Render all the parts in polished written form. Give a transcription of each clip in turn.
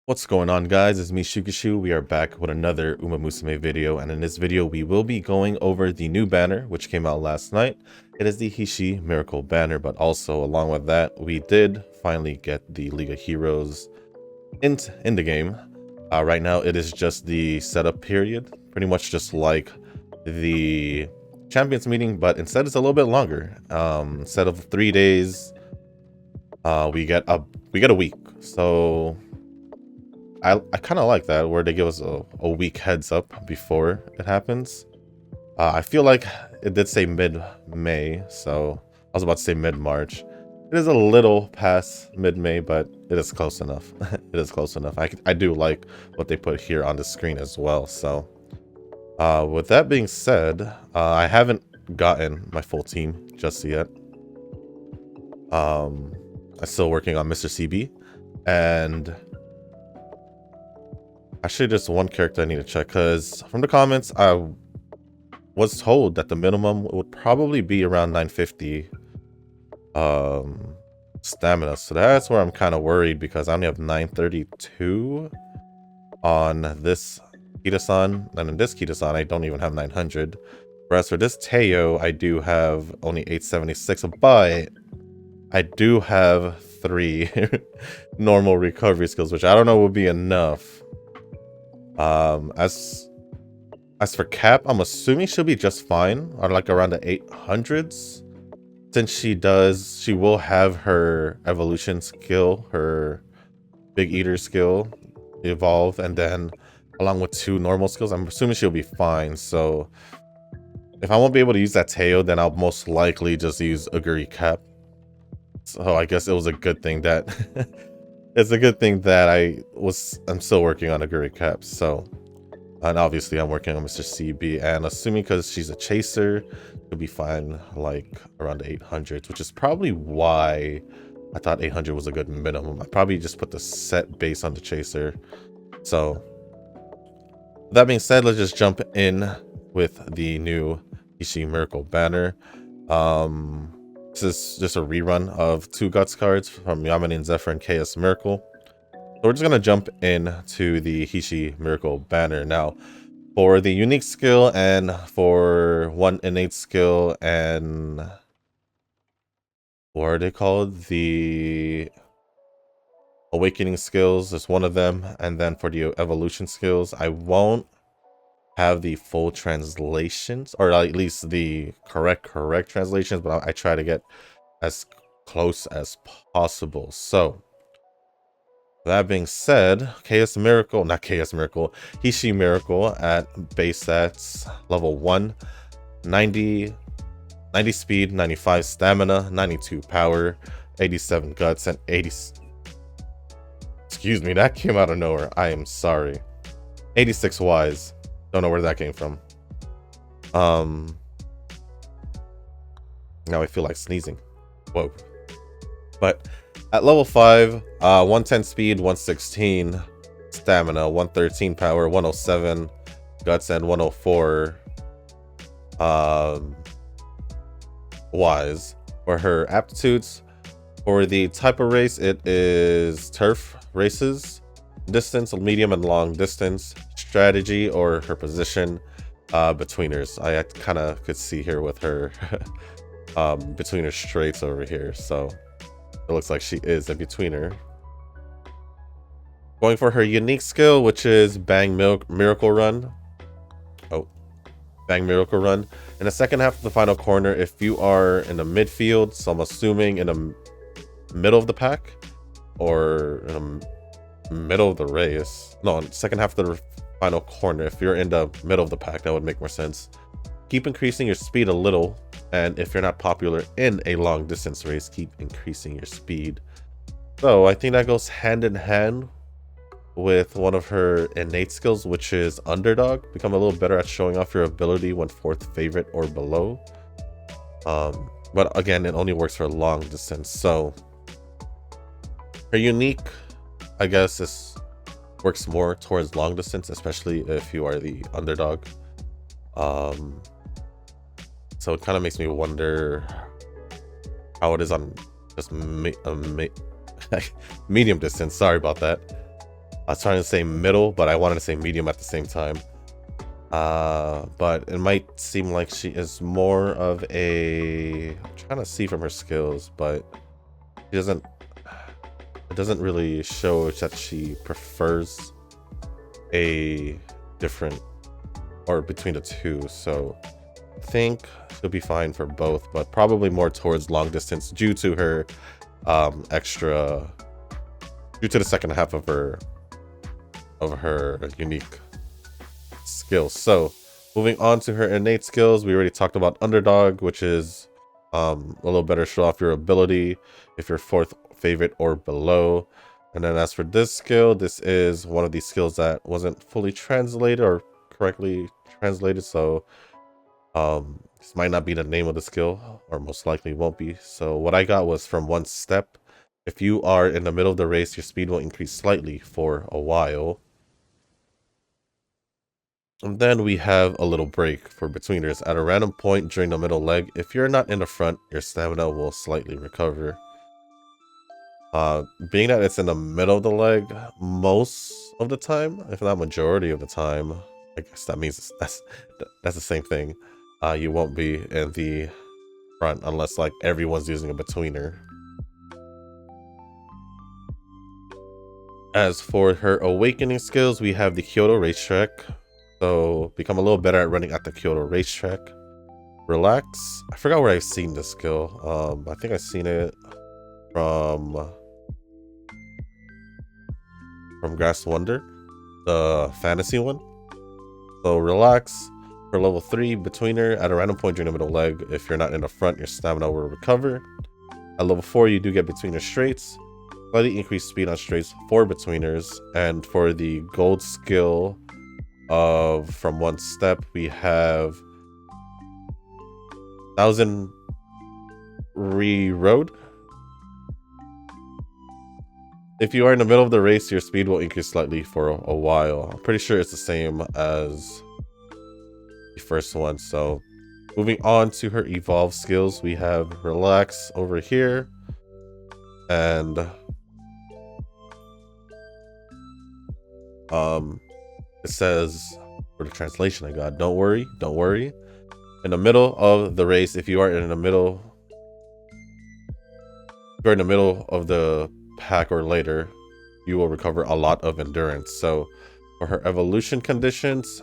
What's going on, guys? It's me, Shukishu. We are back with another Musume video, and in this video we will be going over the new banner which came out last night. It is the Hishi Miracle banner, but also along with that we did finally get the League of Heroes in the game. Right now it is just the setup period, pretty much just like the Champions meeting, but instead it's a little bit longer. Instead of 3 days, we get a week. So I kind of like that, where they give us a week heads up before it happens. I feel like it did say mid-May, so I was about to say mid-March. It is a little past mid-May, but it is close enough. It is close enough. I do like what they put here on the screen as well. So with that being said, I haven't gotten my full team just yet. I'm still working on Mr. CB, and actually just one character I need to check, because from the comments I was told that the minimum would probably be around 950 stamina. So that's where I'm kind of worried, because I only have 932 on this Kita-san, and in this Kita-san I don't even have 900. Whereas for this Teo I do have only 876, but I do have 3 normal recovery skills, which I don't know will be enough. As for Cap, I'm assuming she'll be just fine, or like around the 800s, since she will have her evolution skill, her big eater skill evolve, and then along with 2 normal skills, I'm assuming she'll be fine. So if I won't be able to use that Teo, then I'll most likely just use Aguri Cap. So I guess it was a good thing that it's a good thing that I'm still working on Aguri Cap. So, and obviously I'm working on Mr. CB, and assuming because she's a chaser, it'll be fine like around the 800s, which is probably why I thought 800 was a good minimum. I probably just put the set base on the chaser. So that being said, let's just jump in with the new Hishi Miracle banner. This is just a rerun of 2 Guts cards from Yamane and Zephyr and KS Miracle. So we're just going to jump into the Hishi Miracle banner. Now, for the unique skill and for 1 innate skill and what are they called? The awakening skills is one of them. And then for the evolution skills, I won't have the full translations, or at least the correct translations, but I try to get as close as possible. So that being said, Hishi Miracle at base stats level 1, 90 speed, 95 stamina, 92 power, 87 guts, and 80, excuse me, that came out of nowhere, I am sorry, 86 wise. Don't know where that came from. Now I feel like sneezing. Whoa. But at level 5, 110 speed, 116 stamina, 113 power, 107 guts, and 104 wise. For her aptitudes, for the type of race, it is turf races, distance, medium and long distance, strategy, or her position, betweeners. I kind of could see here with her betweener straights over here, so it looks like she is a betweener. Going for her unique skill, which is Miracle Run. Oh, Bang Miracle Run. In the second half of the final corner, if you are in the midfield, so I'm assuming in the middle of the pack, or in the middle of the race. No, second half of the final corner. If you're in the middle of the pack, that would make more sense. Keep increasing your speed a little, and if you're not popular in a long distance race, keep increasing your speed. So I think that goes hand in hand with one of her innate skills, which is Underdog. Become a little better at showing off your ability when 4th favorite or below. But again, it only works for long distance. So her unique, I guess, works more towards long distance, especially if you are the underdog. So it kind of makes me wonder how it is on just medium distance. Sorry about that. I was trying to say middle, but I wanted to say medium at the same time. But it might seem like she is more of a... I'm trying to see from her skills, but she doesn't... It doesn't really show that she prefers a different or between the two, so I think she'll be fine for both, but probably more towards long distance due to her due to the second half of her unique skills. So moving on to her innate skills, we already talked about underdog, which is a little better show off your ability if you're fourth favorite or below. And then as for this skill, this is one of these skills that wasn't fully translated or correctly translated, so this might not be the name of the skill, or most likely won't be. So what I got was from one step. If you are in the middle of the race, your speed will increase slightly for a while. And then we have a little break for betweeners. At a random point during the middle leg, if you're not in the front, your stamina will slightly recover. Being that it's in the middle of the leg most of the time, if not majority of the time, I guess that means that's the same thing. You won't be in the front unless like everyone's using a betweener. As for her awakening skills, we have the Kyoto racetrack. So become a little better at running at the Kyoto racetrack. Relax. I forgot where I've seen this skill. I think I've seen it from Grass Wonder, the fantasy one. So relax. For level 3 betweener, at a random point during the middle leg, if you're not in the front, your stamina will recover. At level 4, you do get betweener straights. Slightly increased speed on straights for betweeners. And for the gold skill of from one step, we have 1000 re-road. If you are in the middle of the race, your speed will increase slightly for a while. I'm pretty sure it's the same as the first one. So moving on to her evolve skills, we have relax over here, and it says for the translation I got, don't worry. In the middle of the race, if you are in the middle of the pack or later, you will recover a lot of endurance. So for her evolution conditions,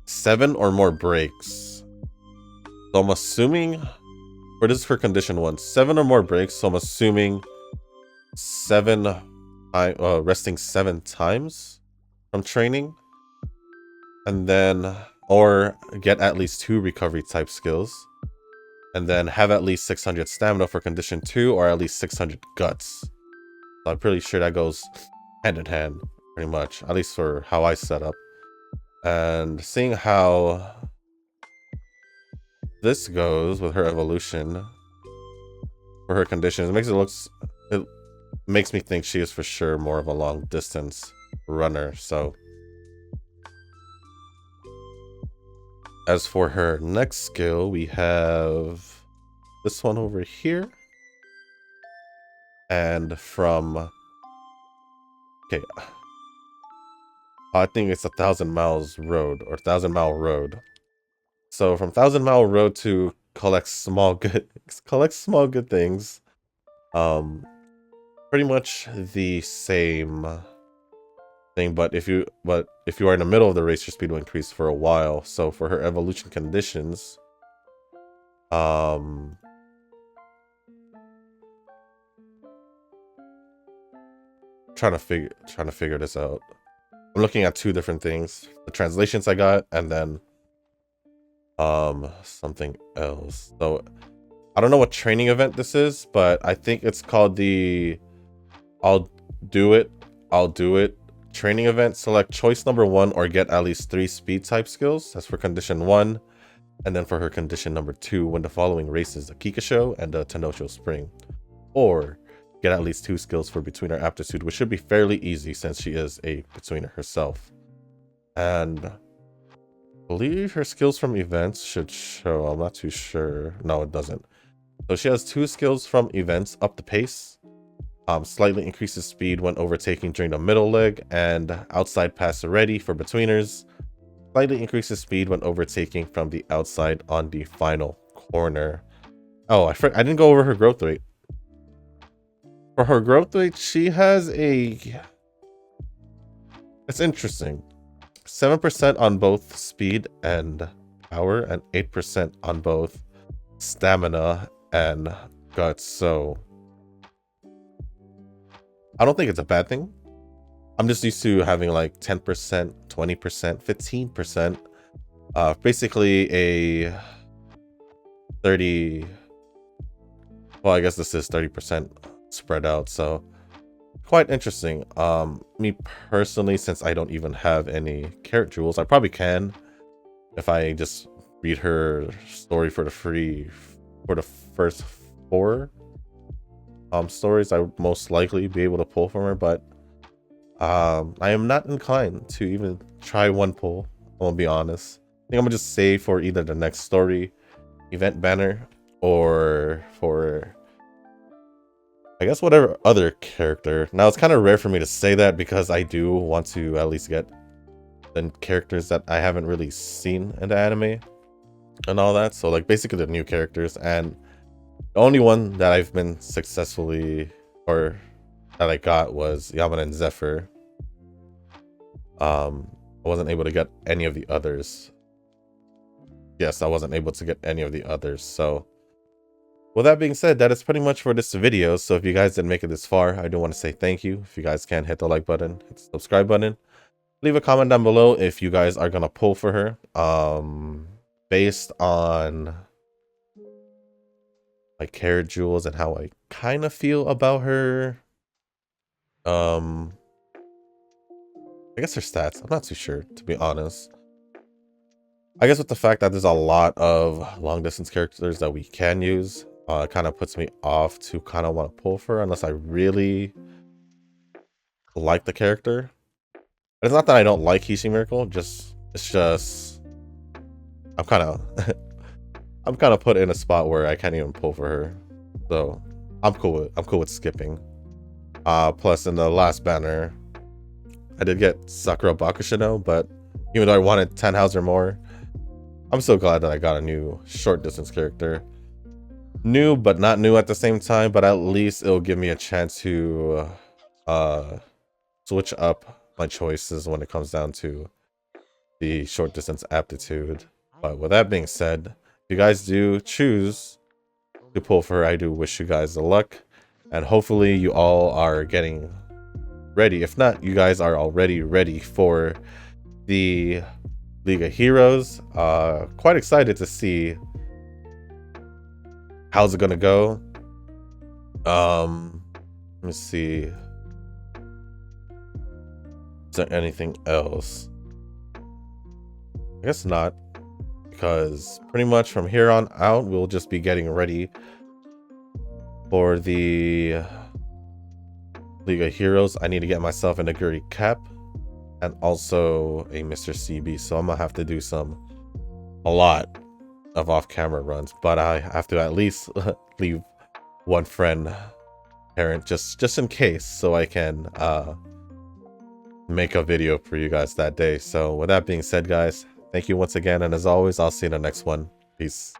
7 or more breaks. So I'm assuming, or this is for condition 1, 7 or more breaks. So I'm assuming resting 7 times from training, and then or get at least 2 recovery type skills, and then have at least 600 stamina for condition 2, or at least 600 guts. So I'm pretty sure that goes hand in hand, pretty much, at least for how I set up. And seeing how this goes with her evolution for her conditions, it makes me think she is for sure more of a long distance runner. So as for her next skill, we have this one over here. And from, okay, I think it's 1,000 miles road, or 1,000 mile road. So from 1,000 mile road to collect small good things. Pretty much the same thing, but if you are in the middle of the race, your speed will increase for a while. So for her evolution conditions, trying to figure this out. I'm looking at 2 different things: the translations I got, and then something else. So I don't know what training event this is, but I think it's called the I'll do it training event. Select choice number 1 or get at least 3 speed type skills. That's for condition 1. And then for her condition number 2, win the following races: the Kikasho and the Tenosho Spring. Or get at least 2 skills for betweener aptitude, which should be fairly easy since she is a betweener herself. And I believe her skills from events should show. I'm not too sure. No, it doesn't. So she has 2 skills from events: up the pace Slightly increases speed when overtaking during the middle leg, and outside pass ready for betweeners. Slightly increases speed when overtaking from the outside on the final corner. Oh, I didn't go over her growth rate. For her growth rate, she has a... It's interesting. 7% on both speed and power, and 8% on both stamina and guts. So I don't think it's a bad thing. I'm just used to having like 10%, 20%, 15%. Basically a 30... Well, I guess this is 30% spread out, so quite interesting. Me personally, since I don't even have any carrot jewels, I probably can if I just read her story for the first 4 stories. I would most likely be able to pull from her, but I am not inclined to even try one pull. I'll be honest. I think I'm gonna just save for either the next story event banner or for, I guess, whatever other character. Now, it's kind of rare for me to say that because I do want to at least get the characters that I haven't really seen in the anime and all that. So, like, basically the new characters. And the only one that I've been successfully, or that I got, was Yamana and Zephyr. I wasn't able to get any of the others. Yes, I wasn't able to get any of the others. So, with that being said, that is pretty much for this video. So if you guys didn't make it this far, I do want to say thank you. If you guys can, hit the like button, hit the subscribe button. Leave a comment down below if you guys are gonna pull for her. Based on like carrot jewels and how I kind of feel about her. I guess her stats. I'm not too sure, to be honest. I guess with the fact that there's a lot of long distance characters that we can use, it kind of puts me off to kind of want to pull for her unless I really like the character. But it's not that I don't like Hishi Miracle, it's just I'm kind of put in a spot where I can't even pull for her. So I'm cool with skipping. Plus in the last banner I did get Sakura Bakushino, but even though I wanted 10 house or more, I'm so glad that I got a new short distance character. New, but not new at the same time, but at least it'll give me a chance to switch up my choices when it comes down to the short distance aptitude. But with that being said, if you guys do choose to pull for her, I do wish you guys the luck, and hopefully you all are getting ready. If not, you guys are already ready for the League of Heroes. Quite excited to see how's it gonna go. Let me see. Is there anything else? I guess not, because pretty much from here on out we'll just be getting ready for the League of Heroes. I need to get myself an Aguri cap and also a Mr. CB, so I'm gonna have to do a lot of off-camera runs, but I have to at least leave one friend parent just in case, so I can make a video for you guys that day. So with that being said, guys, thank you once again, and as always, I'll see you in the next one. Peace.